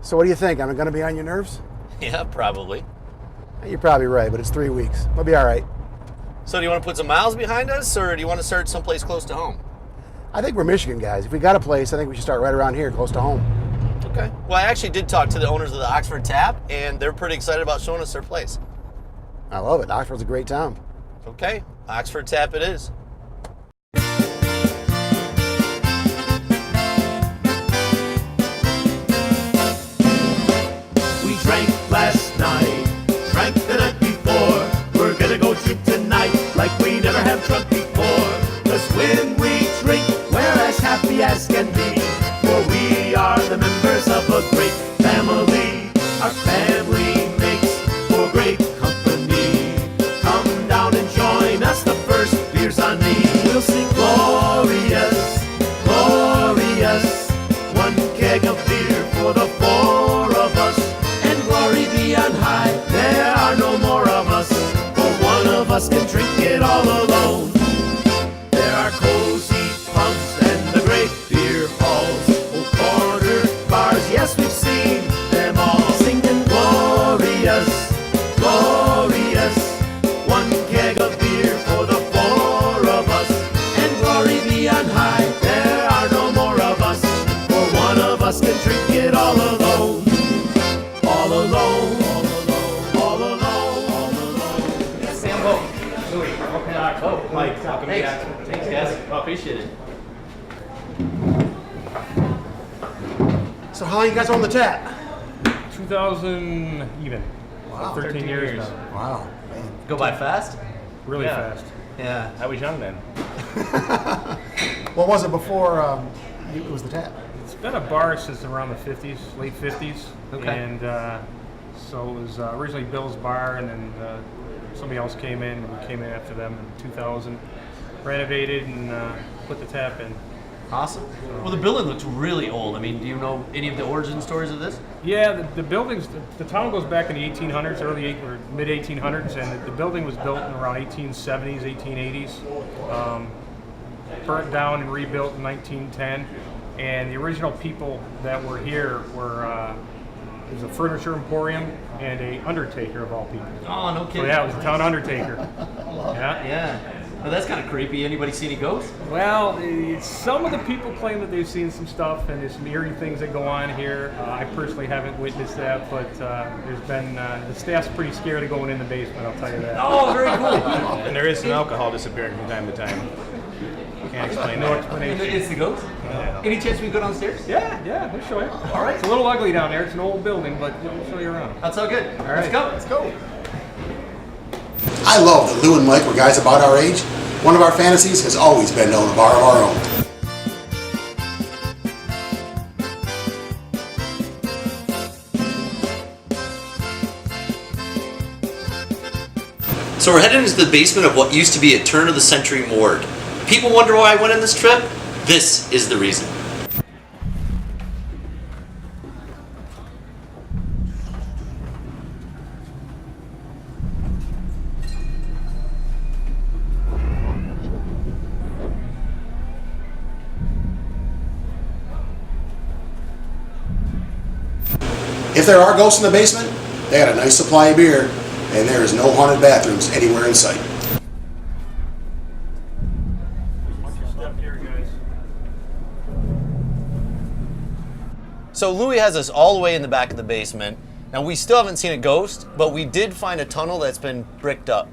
So what do you think? Am I going to be on your nerves? Yeah, probably. You're probably right, but it's 3 weeks. We'll be all right. So do you want to put some miles behind us, or do you want to start someplace close to home? I think we're Michigan guys. If we got a place, I think we should start right around here, close to home. Okay. Well, I actually did talk to the owners of the Oxford Tap, and they're pretty excited about showing us their place. I love it. Oxford's a great town. Okay, Oxford Tap it is. We drank last night, drank the night before. We're gonna go drink tonight like we never have drunk before. 'Cause when we drink, we're as happy as can be. For we are the members of a great family. Our family makes for great company. Come down and join us, the first beer's on me. We'll sing glorious, glorious. One keg of beer for the four of us. And glory be on high, there are no more of us. For one of us can drink it all alone. There are cozy pubs and the great beer halls. Old corner bars, yes, we've seen them all. Singing glorious, glorious. One keg of beer for the four of us. And glory be on high, there are no more of us. For one of us can drink it all alone. All alone, all alone, all alone, all alone. Sambo, Louis, Mike, welcome to Oxford. Thanks, guys. Well, appreciate it. So how long you guys own the tap? 2000 even. Wow. 13 years now. Wow. Man. Go by fast? Really Yeah. fast. Yeah. I was young then. What was it before it was the tap? It's been a bar since around the 50s, late 50s. Okay. And so it was originally Bill's Bar, and then somebody else came in, and we came in after them in 2000. Renovated and put the tap in. Awesome. Well, the building looks really old. I mean, do you know any of the origin stories of this? Yeah, the buildings, the town goes back in the 1800s, or mid 1800s, and the building was built in around 1870s, 1880s. Burnt down and rebuilt in 1910. And the original people that were here were it was a furniture emporium and a undertaker of all people. Oh, no So kidding. yeah, it was the town undertaker. Yeah. Yeah. Well, that's kind of creepy. Anybody see any ghosts? Well, some of the people claim that they've seen some stuff and there's some eerie things that go on here. I personally haven't witnessed that, but there's been the staff's pretty scared of going in the basement. I'll tell you that. Oh, very cool. And there is some alcohol disappearing from time to time. Can't explain No that. explanation. It's the ghost? Yeah. Any chance we can go downstairs? Yeah, we'll show you. All right. It's a little ugly down there. It's an old building, but we'll show you around. That's all good. All Let's right. go. Let's go. I love that Lou and Mike were guys about our age. One of our fantasies has always been to own a bar of our own. So we're heading into the basement of what used to be a turn-of-the-century morgue. People wonder why I went on this trip? This is the reason. If there are ghosts in the basement, they got a nice supply of beer, and there is no haunted bathrooms anywhere in sight. Watch your step here, guys. So Louis has us all the way in the back of the basement. Now, we still haven't seen a ghost, but we did find a tunnel that's been bricked up.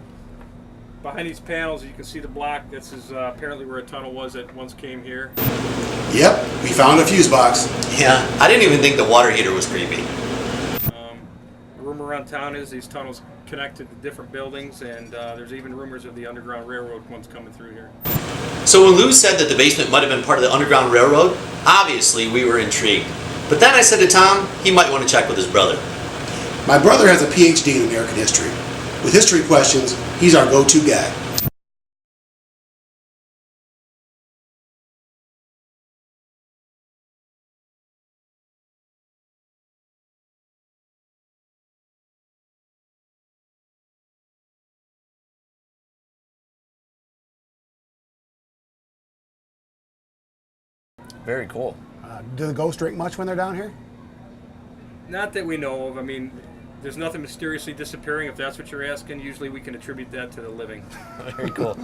Behind these panels, you can see the block. This is apparently where a tunnel was that once came here. Yep, we found a fuse box. Yeah, I didn't even think the water heater was creepy. The rumor around town is these tunnels connected to different buildings, and there's even rumors of the Underground Railroad once coming through here. So when Lou said that the basement might have been part of the Underground Railroad, obviously we were intrigued. But then I said to Tom, he might want to check with his brother. My brother has a PhD in American history. With history questions, he's our go-to guy. Very cool. Do the ghosts drink much when they're down here? Not that we know of. I mean, there's nothing mysteriously disappearing. If that's what you're asking, usually we can attribute that to the living. Very cool.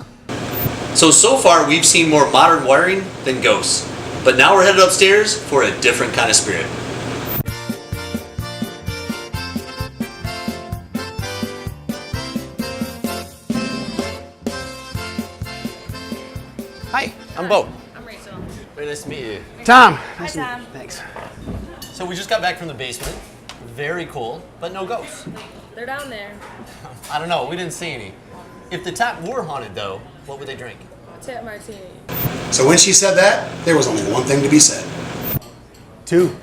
So far we've seen more modern wiring than ghosts. But now we're headed upstairs for a different kind of spirit. Hi, I'm Bo. I'm Rachel. Very nice to meet you. Tom. Hi, Tom. Thanks. So we just got back from the basement. Very cool, but no ghosts. They're down there. I don't know, we didn't see any. If the tap were haunted though, what would they drink? Tap martini. So when she said that, there was only one thing to be said. 2.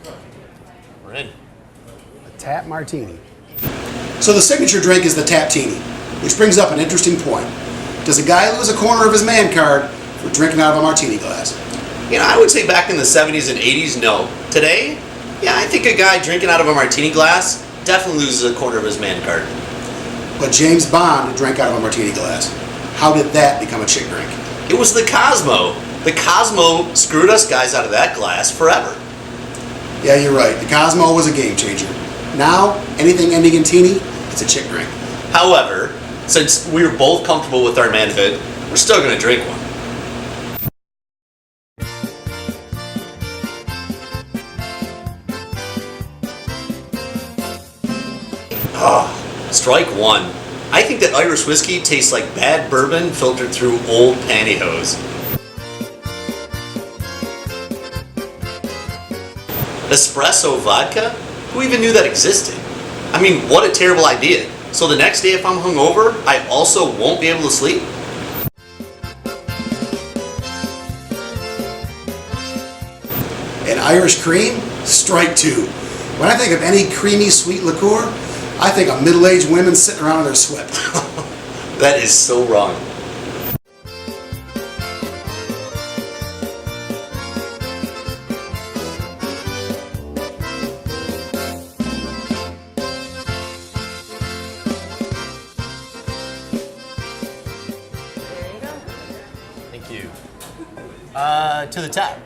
We're in. A tap martini. So the signature drink is the tap-tini, which brings up an interesting point. Does a guy lose a corner of his man card for drinking out of a martini glass? You know, I would say back in the 70s and 80s, no. Today, yeah, I think a guy drinking out of a martini glass definitely loses a corner of his man card. But James Bond drank out of a martini glass. How did that become a chick drink? It was the Cosmo. The Cosmo screwed us guys out of that glass forever. Yeah, you're right. The Cosmo was a game changer. Now, anything ending in teeny, it's a chick drink. However, since we were both comfortable with our manhood, we're still going to drink one. Strike one. I think that Irish whiskey tastes like bad bourbon filtered through old pantyhose. Espresso vodka? Who even knew that existed? I mean, what a terrible idea. So the next day if I'm hungover, I also won't be able to sleep? And Irish cream? Strike two. When I think of any creamy sweet liqueur, I think of middle-aged women sitting around in their sweatpants. That is so wrong. There you go. Thank you. To the tap.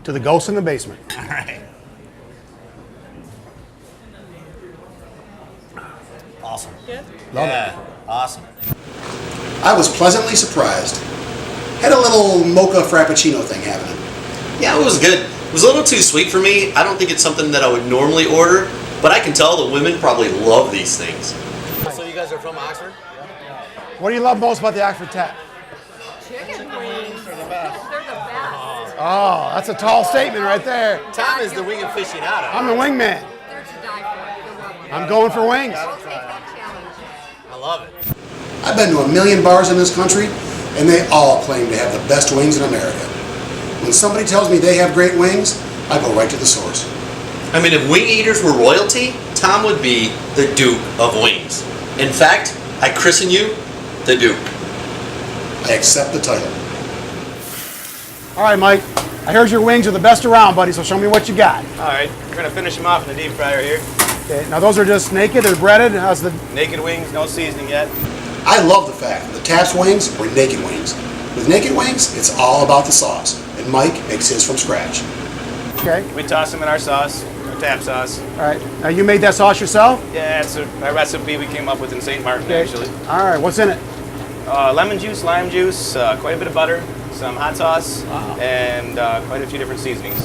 To the ghost in the basement. All right. Awesome. Good? Yeah, awesome. I was pleasantly surprised. Had a little mocha frappuccino thing happening. Yeah, it was good. It was a little too sweet for me. I don't think it's something that I would normally order, but I can tell the women probably love these things. So you guys are from Oxford? What do you love most about the Oxford tap? Chicken wings. They're the best. Oh, that's a tall statement right there. Tom is the wing aficionado. I'm the wingman. They're to die for. You'll love them. I'm going for wings. We'll take that challenge. I love it. I've been to a million bars in this country, and they all claim to have the best wings in America. When somebody tells me they have great wings, I go right to the source. I mean, if wing eaters were royalty, Tom would be the Duke of Wings. In fact, I christen you the Duke. I accept the title. All right, Mike. I heard your wings are the best around, buddy, so show me what you got. All right, we're gonna finish them off in the deep fryer here. Okay, now those are just naked, they're breaded. How's the... Naked wings, no seasoning yet. I love the fact that the Tap's wings were naked wings. With naked wings, it's all about the sauce, and Mike makes his from scratch. Okay, We toss them in our sauce, our tap sauce. all right. Now you made that sauce yourself? Yeah, it's a recipe we came up with in St. Martin, Okay. actually. All right, what's in it? Lemon juice, lime juice, quite a bit of butter, some hot sauce, and quite a few different seasonings.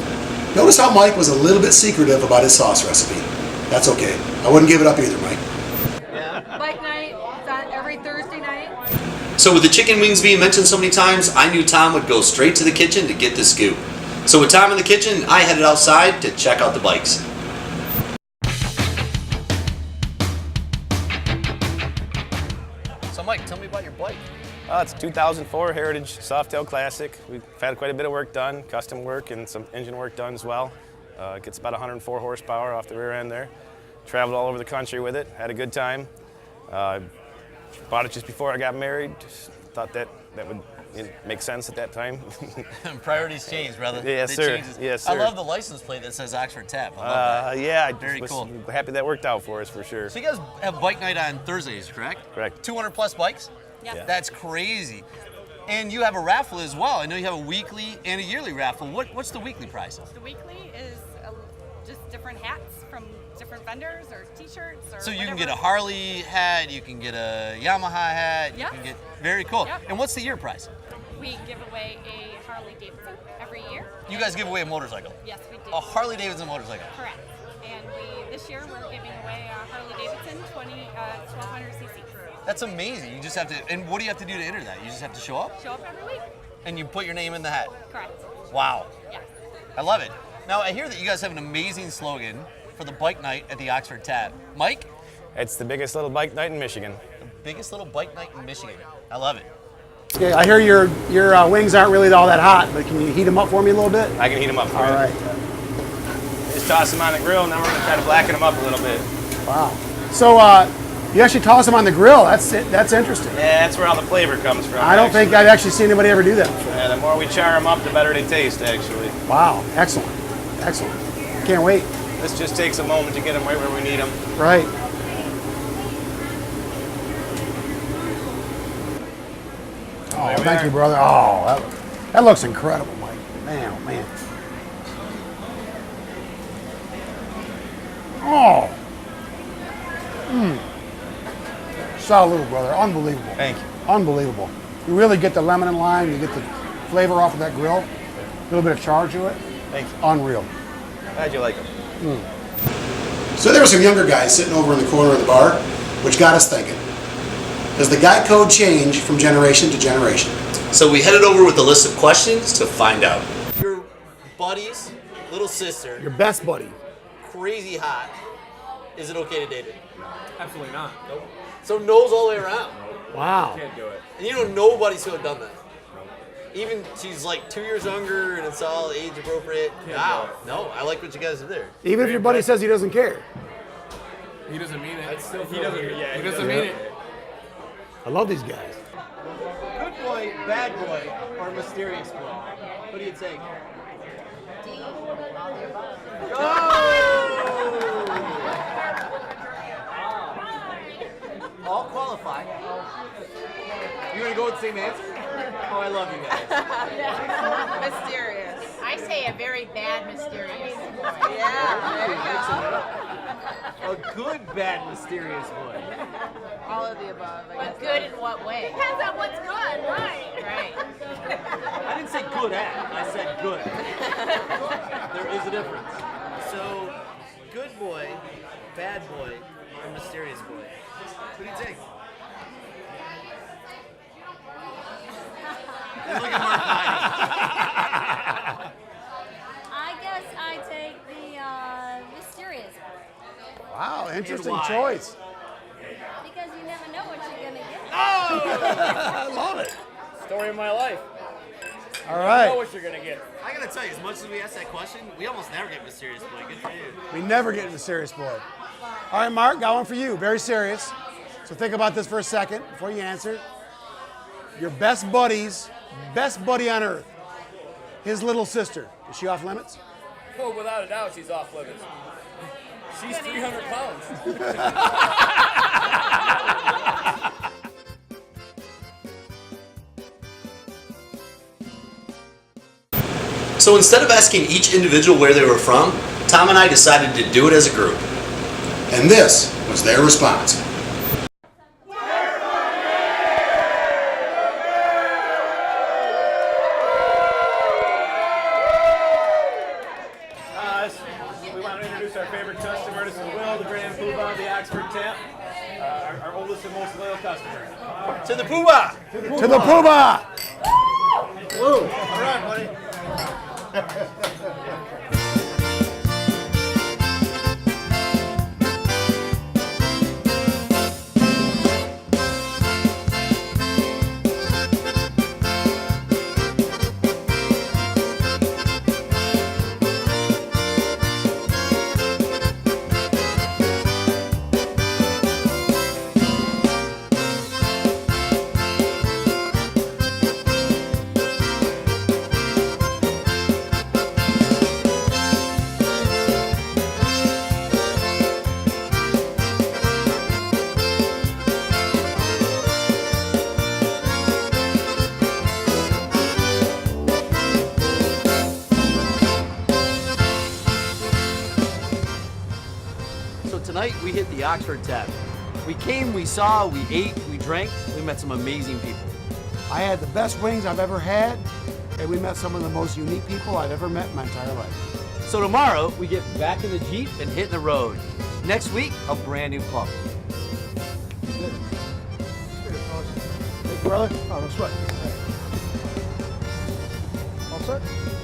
Notice how Mike was a little bit secretive about his sauce recipe. That's okay. I wouldn't give it up either, Mike. Bike night. It's on every Thursday night. So with the chicken wings being mentioned so many times, I knew Tom would go straight to the kitchen to get the scoop. So with Tom in the kitchen, I headed outside to check out the bikes. So Mike, tell me about your bike. It's a 2004 Heritage Softail Classic. We've had quite a bit of work done, custom work and some engine work done as well. It gets about 104 horsepower off the rear end there. Traveled all over the country with it, had a good time. Bought it just before I got married. Just thought that would make sense at that time. Priorities change, brother. Yes, They sir. change. Yes, I sir. love the license plate that says Oxford Tap. I love that. Yeah, I Very was cool. happy that worked out for us for sure. So you guys have bike night on Thursdays, correct? Correct. 200 plus bikes? Yeah. That's crazy. And you have a raffle as well. I know you have a weekly and a yearly raffle. What's the weekly prize? The weekly is just different hats from different different vendors or T-shirts or So you can whatever. get a Harley hat, you can get a Yamaha hat, you Yep. can get, very cool. Yep. And what's the year prize? We give away a Harley Davidson every year. You guys give away a motorcycle. Yes, we do. A Harley Davidson motorcycle. Correct. And this year we're giving away a Harley Davidson 1200cc. That's amazing. You just have to, and what do you have to do to enter that? You just have to show up? Show up every week. And you put your name in the hat. Correct. Wow. Yeah. I love it. Now, I hear that you guys have an amazing slogan for the bike night at the Oxford Tap. Mike? It's the biggest little bike night in Michigan. The biggest little bike night in Michigan. I love it. Okay, I hear your wings aren't really all that hot, but can you heat them up for me a little bit? I can heat them up for you. All right. Just toss them on the grill, and then we're gonna try to blacken them up a little bit. Wow. So you actually toss them on the grill. That's interesting. Yeah, that's where all the flavor comes from. I don't think I've actually seen anybody ever do that. Yeah, the more we char them up, the better they taste, actually. Wow. Excellent. Excellent. Can't wait. This just takes a moment to get them right where we need them. Right. Oh, thank you, brother. Oh, that looks incredible, Mike. Man, oh, man. Oh. Salud, brother. Unbelievable. Thank you. Unbelievable. You really get the lemon and lime. You get the flavor off of that grill. A little bit of char to it. Thank you. Unreal. Glad you like them. So there were some younger guys sitting over in the corner of the bar, which got us thinking. Does the guy code change from generation to generation? So we headed over with a list of questions to find out. Your buddy's little sister, Your best buddy. crazy hot. Is it okay to date her? Absolutely not. Nope. So no's all the way around. Wow. Can't do it. And you know nobody's who have done that. Even she's like 2 years younger and it's all age appropriate. Wow. No, I like what you guys did there. Even if your buddy says he doesn't care. He doesn't mean it. He doesn't mean it. I love these guys. Good boy, bad boy, or mysterious boy? What do you take? All qualify. You're gonna go with the same answer? Oh, I love you guys. Mysterious. I say a very bad mysterious boy. Yeah, there you A good, bad, mysterious boy. go. All of the above. I But guess. good in what way? Depends on what's good, right? Right. I didn't say good at, I said good. There is a difference. So, good boy, bad boy, or mysterious boy? What do you take? Look at Mark hiding. I guess I take the mysterious one Wow, interesting why? choice. because you never know what you're gonna get. I love it. Story of my life. All Know right. what you're gonna get. I gotta tell you, as much as we ask that question, we almost never get mysterious boy. Good for you. We never get into serious boy. All right, Mark, got one for you. Very serious. So think about this for a second before you answer. Your best buddy on earth, his little sister. Is she off limits? Well, without a doubt, she's off limits. She's 300 pounds. So instead of asking each individual where they were from, Tom and I decided to do it as a group. And this was their response. We want to introduce our favorite customer. This is Will, the Grand Poobah of the Oxford Tap. Our oldest and most loyal customer. To the poobah! To the poobah! Woo! All right, buddy. tonight we hit the Oxford Tap. We came, we saw, we ate, we drank, we met some amazing people. I had the best wings I've ever had, and we met some of the most unique people I've ever met in my entire life. So tomorrow, we get back in the Jeep and hitting the road. Next week, a brand new club. Good. Thank you, brother. Oh, no sweat. All set?